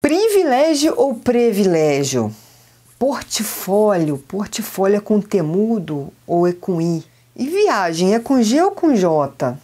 Privilégio ou privilégio? Portfólio. Portfólio é com T mudo ou é com I? E viagem é com G ou com J?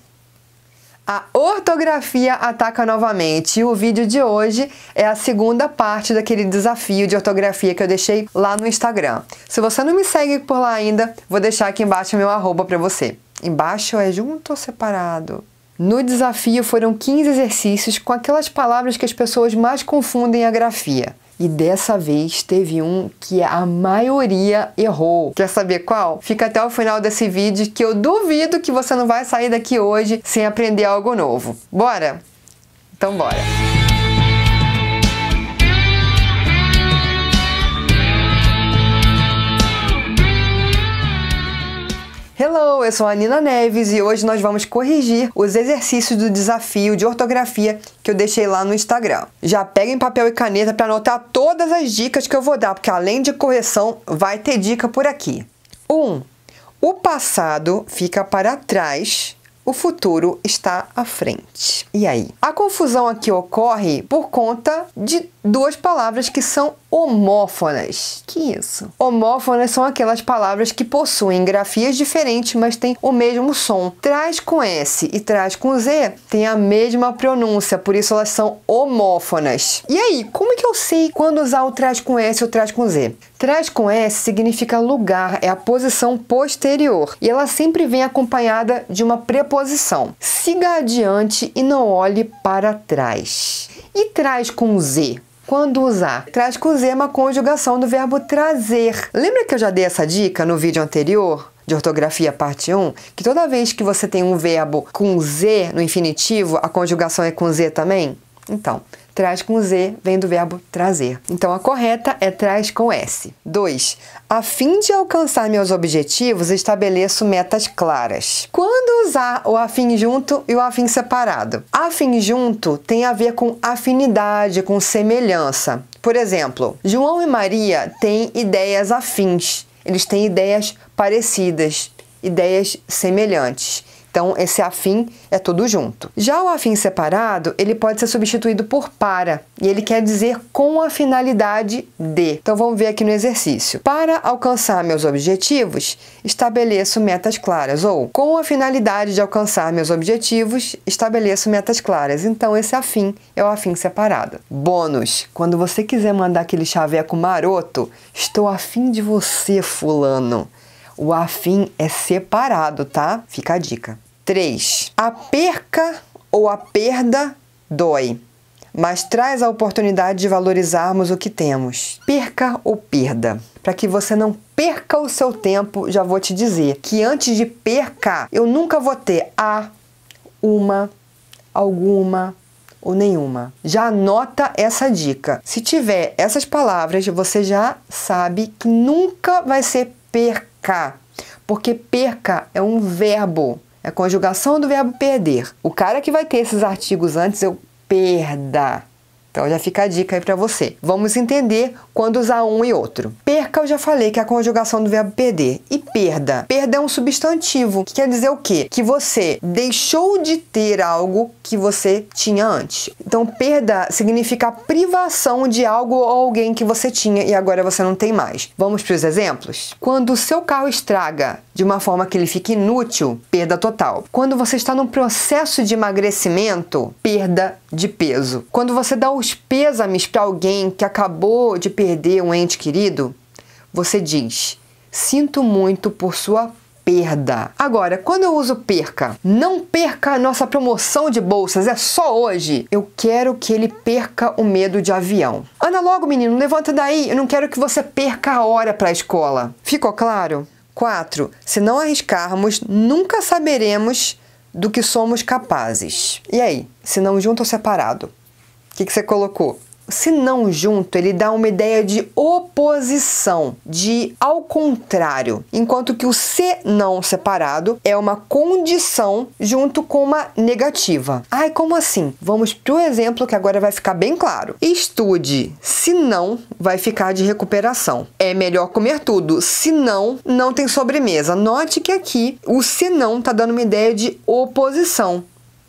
A ortografia ataca novamente e o vídeo de hoje é a segunda parte daquele desafio de ortografia que eu deixei lá no Instagram. Se você não me segue por lá ainda, vou deixar aqui embaixo meu arroba para você. Embaixo é junto ou separado? No desafio foram 15 exercícios com aquelas palavras que as pessoas mais confundem a grafia. E dessa vez teve um que a maioria errou. Quer saber qual? Fica até o final desse vídeo que eu duvido que você não vai sair daqui hoje sem aprender algo novo. Bora? Então bora! Hello, eu sou a Nina Neves e hoje nós vamos corrigir os exercícios do desafio de ortografia que eu deixei lá no Instagram. Já peguem papel e caneta para anotar todas as dicas que eu vou dar, porque além de correção, vai ter dica por aqui. 1. O passado fica para trás, o futuro está à frente. E aí? A confusão aqui ocorre por conta de duas palavras que são homófonas. Que isso? Homófonas são aquelas palavras que possuem grafias diferentes, mas têm o mesmo som. Traz com S e traz com Z tem a mesma pronúncia, por isso elas são homófonas. E aí, como é que eu sei quando usar o traz com S ou traz com Z? Traz com S significa lugar, é a posição posterior, e ela sempre vem acompanhada de uma preposição. Siga adiante e não olhe para trás. E traz com Z? Quando usar? Traz com Z é uma conjugação do verbo trazer. Lembra que eu já dei essa dica no vídeo anterior, de ortografia parte 1? Que toda vez que você tem um verbo com Z no infinitivo, a conjugação é com Z também? Então, traz com Z vem do verbo trazer. Então, a correta é traz com S. 2. A fim de alcançar meus objetivos, estabeleço metas claras. Quando usar o afim junto e o afim separado? Afim junto tem a ver com afinidade, com semelhança. Por exemplo, João e Maria têm ideias afins. Eles têm ideias parecidas, ideias semelhantes. Então, esse afim é tudo junto. Já o afim separado, ele pode ser substituído por para, e ele quer dizer com a finalidade de. Então, vamos ver aqui no exercício. Para alcançar meus objetivos, estabeleço metas claras. Ou, com a finalidade de alcançar meus objetivos, estabeleço metas claras. Então, esse afim é o afim separado. Bônus. Quando você quiser mandar aquele chaveco maroto, estou afim de você, fulano. O afim é separado, tá? Fica a dica. 3. A perca ou a perda dói, mas traz a oportunidade de valorizarmos o que temos. Perca ou perda? Para que você não perca o seu tempo, já vou te dizer que antes de perca, eu nunca vou ter a, uma, alguma ou nenhuma. Já anota essa dica. Se tiver essas palavras, você já sabe que nunca vai ser perca, porque perca é um verbo. É a conjugação do verbo perder. O cara que vai ter esses artigos antes é o perda. Então já fica a dica aí para você. Vamos entender quando usar um e outro. Perca eu já falei que é a conjugação do verbo perder. E perda? Perda é um substantivo, que quer dizer o quê? Que você deixou de ter algo que você tinha antes. Então perda significa a privação de algo ou alguém que você tinha e agora você não tem mais. Vamos para os exemplos? Quando o seu carro estraga de uma forma que ele fique inútil, perda total. Quando você está num processo de emagrecimento, perda de peso. Quando você dá os pêsames para alguém que acabou de perder um ente querido, você diz: sinto muito por sua perda. Agora, quando eu uso perca, não perca a nossa promoção de bolsas, é só hoje. Eu quero que ele perca o medo de avião. Anda logo, menino, levanta daí, eu não quero que você perca a hora para a escola. Ficou claro? 4. Se não arriscarmos, nunca saberemos do que somos capazes. E aí, se não junto ou separado? O que você colocou? Se não junto, ele dá uma ideia de oposição, de ao contrário, enquanto que o se não separado é uma condição junto com uma negativa. Ai, como assim? Vamos pro exemplo que agora vai ficar bem claro. Estude, senão vai ficar de recuperação. É melhor comer tudo, senão não tem sobremesa. Note que aqui o senão tá dando uma ideia de oposição.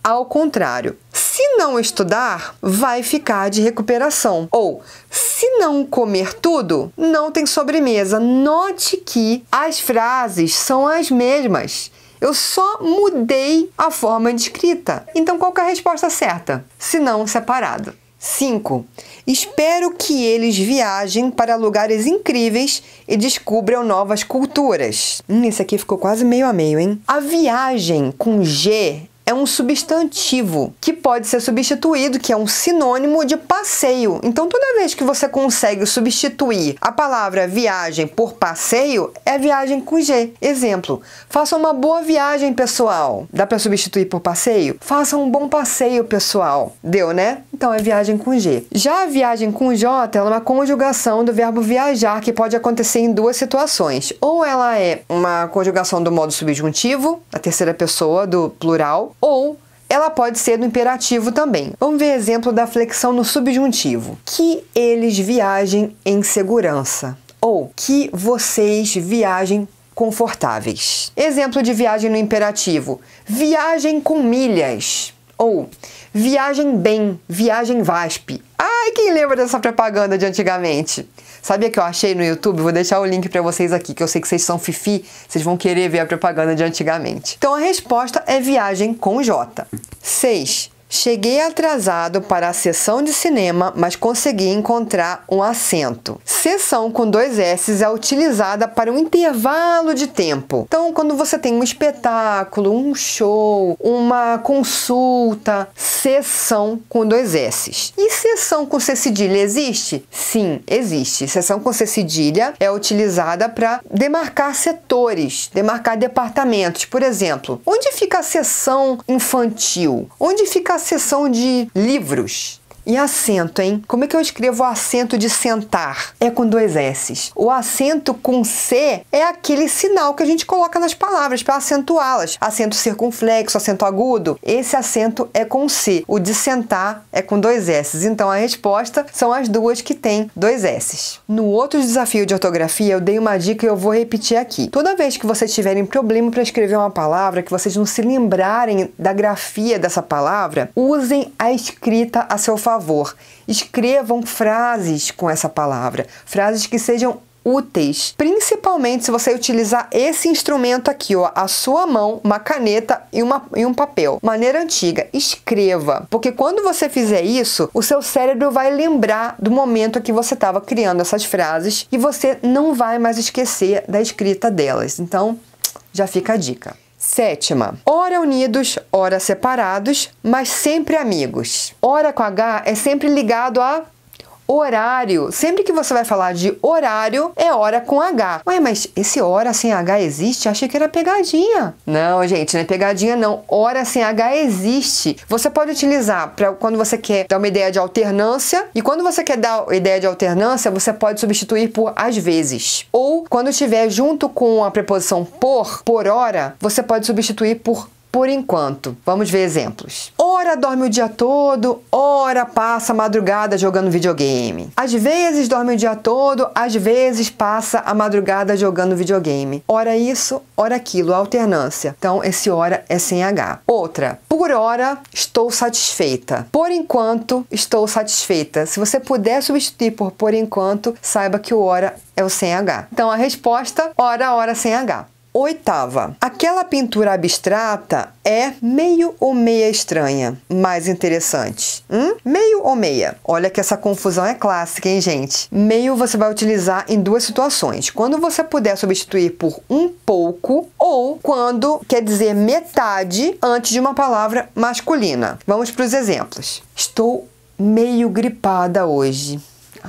ao contrário. Se não estudar, vai ficar de recuperação. Ou, se não comer tudo, não tem sobremesa. Note que as frases são as mesmas. Eu só mudei a forma de escrita. Então, qual que é a resposta certa? Se não, separado. 5. Espero que eles viajem para lugares incríveis e descubram novas culturas. Esse aqui ficou quase meio a meio, hein? A viagem com G é um substantivo que pode ser substituído, que é um sinônimo de passeio. Então, toda vez que você consegue substituir a palavra viagem por passeio, é viagem com G. Exemplo, faça uma boa viagem, pessoal. Dá para substituir por passeio? Faça um bom passeio, pessoal. Deu, né? Então, é viagem com G. Já a viagem com J, ela é uma conjugação do verbo viajar, que pode acontecer em duas situações. Ou ela é uma conjugação do modo subjuntivo, a terceira pessoa do plural, ou ela pode ser do imperativo também. Vamos ver exemplo da flexão no subjuntivo. Que eles viajem em segurança. Ou que vocês viajem confortáveis. Exemplo de viagem no imperativo. Viagem com milhas. Ou viagem bem, viagem VASP. Ai, quem lembra dessa propaganda de antigamente? Sabia que eu achei no YouTube? Vou deixar o link para vocês aqui, que eu sei que vocês são fifi, vocês vão querer ver a propaganda de antigamente. Então a resposta é viagem com J. 6. Cheguei atrasado para a sessão de cinema, mas consegui encontrar um assento. Sessão com 2 S é utilizada para um intervalo de tempo. Então, quando você tem um espetáculo, um show, uma consulta, sessão com 2 S. E sessão com C cedilha existe? Sim, existe. Sessão com C cedilha é utilizada para demarcar setores, demarcar departamentos. Por exemplo, onde fica a seção infantil? Onde fica a seção de livros? E acento, hein? Como é que eu escrevo o acento de sentar? É com 2 S's. O acento com C é aquele sinal que a gente coloca nas palavras para acentuá-las. Acento circunflexo, acento agudo. Esse acento é com C. O de sentar é com 2 S's. Então a resposta são as duas que têm 2 S's. No outro desafio de ortografia, eu dei uma dica e eu vou repetir aqui. Toda vez que vocês tiverem problema para escrever uma palavra, que vocês não se lembrarem da grafia dessa palavra, usem a escrita a seu favor. Escrevam frases com essa palavra, frases que sejam úteis, principalmente se você utilizar esse instrumento aqui, ó, a sua mão, uma caneta e um papel. Maneira antiga, escreva, porque quando você fizer isso, o seu cérebro vai lembrar do momento que você estava criando essas frases e você não vai mais esquecer da escrita delas. Então, já fica a dica. 7. Ora unidos, ora separados, mas sempre amigos. Ora com H é sempre ligado a horário. Sempre que você vai falar de horário, é hora com H. Ué, mas esse hora sem H existe? Achei que era pegadinha. Não, gente, não é pegadinha não. Hora sem H existe. Você pode utilizar para quando você quer dar uma ideia de alternância, e quando você quer dar ideia de alternância, você pode substituir por às vezes. Ou quando estiver junto com a preposição por hora, você pode substituir por enquanto. Vamos ver exemplos. Ora dorme o dia todo, ora passa a madrugada jogando videogame. Às vezes dorme o dia todo, às vezes passa a madrugada jogando videogame. Ora isso, ora aquilo, alternância. Então, esse ora é sem H. Outra, por hora estou satisfeita. Por enquanto estou satisfeita. Se você puder substituir por enquanto, saiba que o ora é o sem H. Então, a resposta, ora sem H. 8. Aquela pintura abstrata é meio ou meia estranha? Mais interessante. Meio ou meia? Olha que essa confusão é clássica, hein, gente? Meio você vai utilizar em duas situações. Quando você puder substituir por um pouco ou quando quer dizer metade antes de uma palavra masculina. Vamos para os exemplos. Estou meio gripada hoje.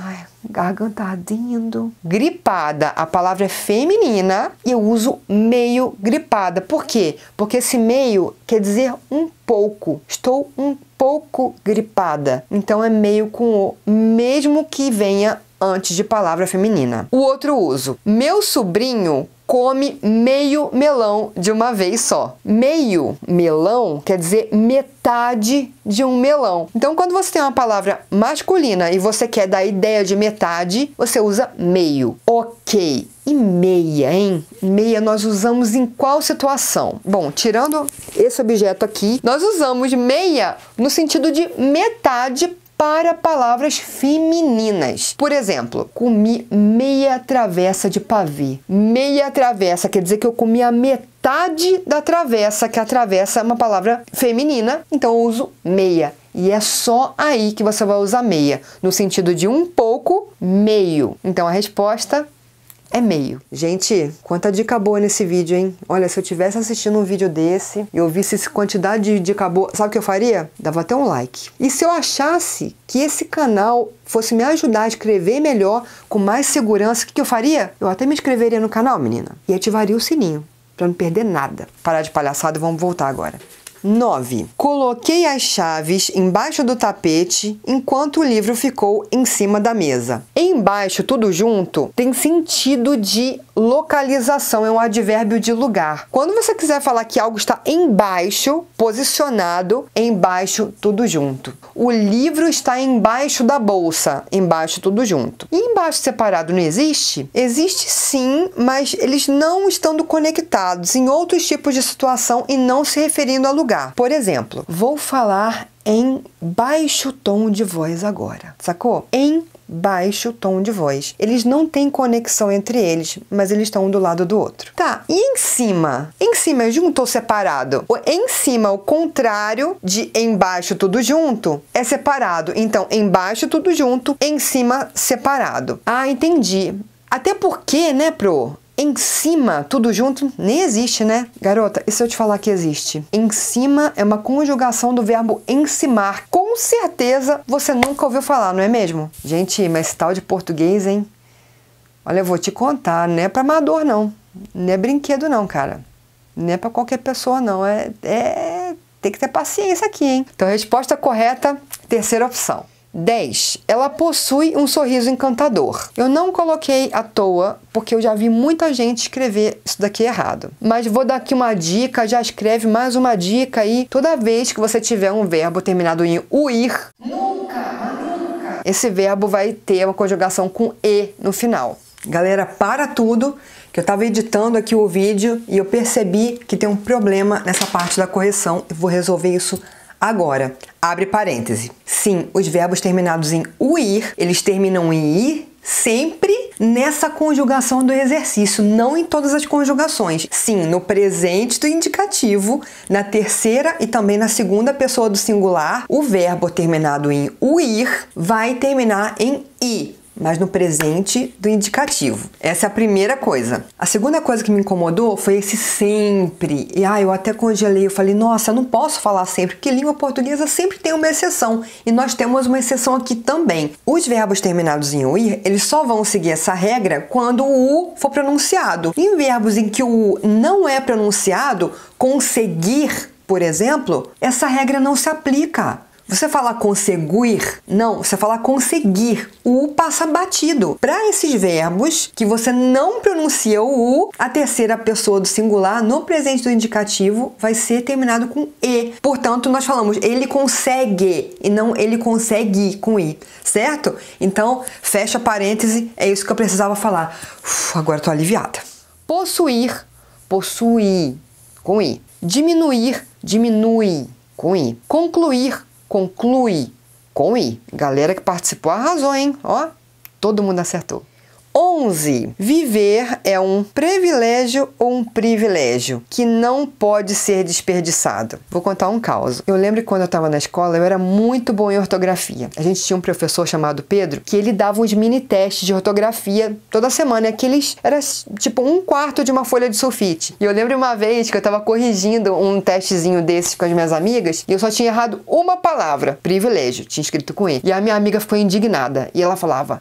Ai, garganta ardendo. Gripada, a palavra é feminina e eu uso meio gripada. Por quê? Porque esse meio quer dizer um pouco. Estou um pouco gripada. Então é meio com o, mesmo que venha antes de palavra feminina. O outro uso. Meu sobrinho come meio melão de uma vez só. Meio melão quer dizer metade de um melão. Então, quando você tem uma palavra masculina e você quer dar a ideia de metade, você usa meio. Ok. E meia, hein? Meia nós usamos em qual situação? Bom, tirando esse objeto aqui, nós usamos meia no sentido de metade para palavras femininas. Por exemplo, comi meia travessa de pavê. Meia travessa quer dizer que eu comi a metade da travessa, que a travessa é uma palavra feminina, então eu uso meia. E é só aí que você vai usar meia, no sentido de um pouco, meio. Então a resposta é meio. Gente, quanta dica boa nesse vídeo, hein? Olha, se eu tivesse assistindo um vídeo desse e eu visse essa quantidade de dica boa, sabe o que eu faria? Dava até um like. E se eu achasse que esse canal fosse me ajudar a escrever melhor, com mais segurança, o que eu faria? Eu até me inscreveria no canal, menina. E ativaria o sininho, pra não perder nada. Parar de palhaçada e vamos voltar agora. 9. Coloquei as chaves embaixo do tapete enquanto o livro ficou em cima da mesa. Embaixo, tudo junto, tem sentido de localização, é um advérbio de lugar. Quando você quiser falar que algo está embaixo, posicionado, embaixo, tudo junto. O livro está embaixo da bolsa, embaixo, tudo junto. E embaixo separado não existe? Existe sim, mas eles não estando conectados em outros tipos de situação e não se referindo a lugar. Por exemplo, vou falar em baixo tom de voz agora, sacou? Em baixo tom de voz. Eles não têm conexão entre eles, mas eles estão um do lado do outro. Tá, e em cima? Em cima é junto ou separado? Em cima, o contrário de embaixo tudo junto, é separado. Então, embaixo tudo junto, em cima separado. Ah, entendi. Até porque, né, pro? Em cima, tudo junto, nem existe, né? Garota, e se eu te falar que existe? Em cima é uma conjugação do verbo encimar. Com certeza você nunca ouviu falar, não é mesmo? Gente, mas esse tal de português, hein? Olha, eu vou te contar, não é pra amador, não. Não é brinquedo, não, cara. Não é pra qualquer pessoa, não. Tem que ter paciência aqui, hein? Então, a resposta correta, terceira opção. 10. Ela possui um sorriso encantador. Eu não coloquei à toa, porque eu já vi muita gente escrever isso daqui errado. Mas vou dar aqui uma dica, já escreve mais uma dica aí. Toda vez que você tiver um verbo terminado em uir, nunca, esse verbo vai ter uma conjugação com e no final. Galera, para tudo, que eu estava editando aqui o vídeo e eu percebi que tem um problema nessa parte da correção. Eu vou resolver isso agora. Abre parêntese. Sim, os verbos terminados em uir, eles terminam em ir sempre nessa conjugação do exercício, não em todas as conjugações. Sim, no presente do indicativo, na terceira e também na segunda pessoa do singular, o verbo terminado em uir vai terminar em i, mas no presente do indicativo. Essa é a primeira coisa. A segunda coisa que me incomodou foi esse sempre. E eu até congelei, eu falei, nossa, eu não posso falar sempre, porque língua portuguesa sempre tem uma exceção. E nós temos uma exceção aqui também. Os verbos terminados em uir, eles só vão seguir essa regra quando o U for pronunciado. Em verbos em que o U não é pronunciado, conseguir, por exemplo, essa regra não se aplica. Você falar conseguir, não, você falar conseguir, o U passa batido. Para esses verbos que você não pronuncia o U, a terceira pessoa do singular no presente do indicativo vai ser terminado com E. Portanto, nós falamos ele consegue e não ele consegue com I, certo? Então, fecha parêntese, é isso que eu precisava falar. Agora eu tô aliviada. Possuir, possuir com I. Diminuir, diminui com I. Concluir, conclui com i. Galera que participou arrasou, hein? Ó, todo mundo acertou. 11. Viver é um privilégio ou um privilégio que não pode ser desperdiçado. Vou contar um caso. Eu lembro que quando eu estava na escola, eu era muito bom em ortografia. A gente tinha um professor chamado Pedro, que ele dava uns mini testes de ortografia toda semana. E aqueles, era tipo 1/4 de uma folha de sulfite. E eu lembro uma vez que eu estava corrigindo um testezinho desses com as minhas amigas, e eu só tinha errado uma palavra, privilégio, tinha escrito com E. E a minha amiga ficou indignada. E ela falava,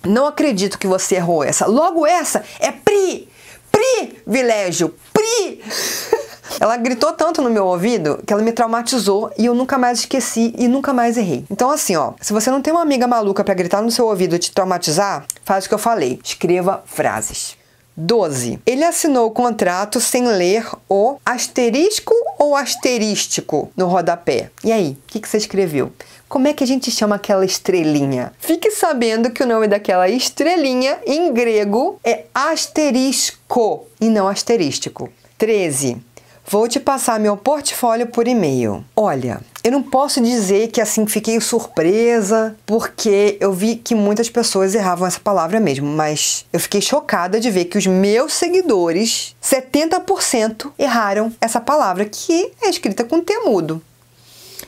não acredito que você errou essa. Logo essa é privilégio. Ela gritou tanto no meu ouvido que ela me traumatizou e eu nunca mais esqueci e nunca mais errei. Então assim, ó, se você não tem uma amiga maluca pra gritar no seu ouvido e te traumatizar, faz o que eu falei. Escreva frases. 12. Ele assinou o contrato sem ler o asterisco ou asterístico no rodapé. E aí, o que você escreveu? Como é que a gente chama aquela estrelinha? Fique sabendo que o nome daquela estrelinha em grego é asterisco e não asterístico. 13. Vou te passar meu portfólio por e-mail. Olha, eu não posso dizer que assim fiquei surpresa, porque eu vi que muitas pessoas erravam essa palavra mesmo, mas eu fiquei chocada de ver que os meus seguidores, 70% erraram essa palavra, que é escrita com T mudo.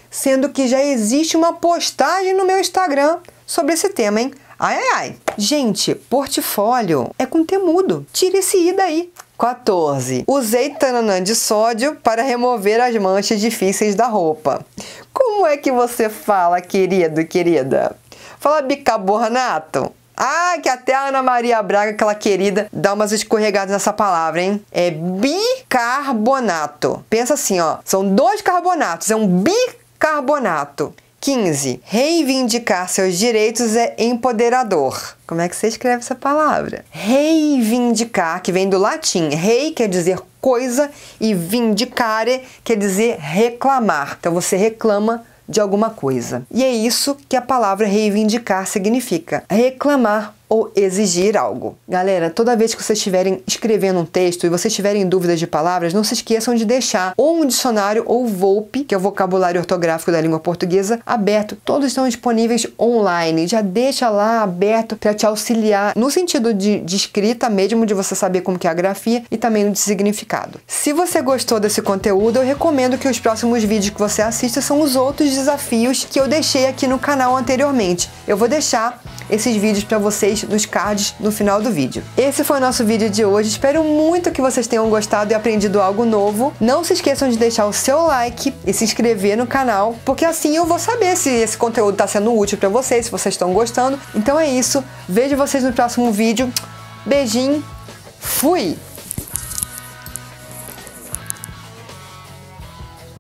Sendo que já existe uma postagem no meu Instagram sobre esse tema, hein? Ai, ai, ai. Gente, portfólio é com T mudo. Tira esse I daí. 14. Usei tananã de sódio para remover as manchas difíceis da roupa. Como é que você fala, querido, querida? Fala bicarbonato? Ah, que até a Ana Maria Braga, aquela querida, dá umas escorregadas nessa palavra, hein? É bicarbonato. Pensa assim, ó. São 2 carbonatos, é um bicarbonato. 15. Reivindicar seus direitos é empoderador. Como é que você escreve essa palavra? Reivindicar, que vem do latim. Rei quer dizer coisa e vindicare quer dizer reclamar. Então você reclama de alguma coisa. E é isso que a palavra reivindicar significa. Reclamar ou exigir algo. Galera, toda vez que vocês estiverem escrevendo um texto e vocês tiverem dúvidas de palavras, não se esqueçam de deixar ou um dicionário ou VOLPE, que é o vocabulário ortográfico da língua portuguesa, aberto. Todos estão disponíveis online. Já deixa lá aberto para te auxiliar no sentido de escrita mesmo, de você saber como que é a grafia e também no de significado. Se você gostou desse conteúdo, eu recomendo que os próximos vídeos que você assista são os outros desafios que eu deixei aqui no canal anteriormente. Eu vou deixar esses vídeos para vocês nos cards no final do vídeo. Esse foi o nosso vídeo de hoje. Espero muito que vocês tenham gostado e aprendido algo novo. Não se esqueçam de deixar o seu like e se inscrever no canal, porque assim eu vou saber se esse conteúdo está sendo útil para vocês, se vocês estão gostando. Então é isso. Vejo vocês no próximo vídeo. Beijinho. Fui!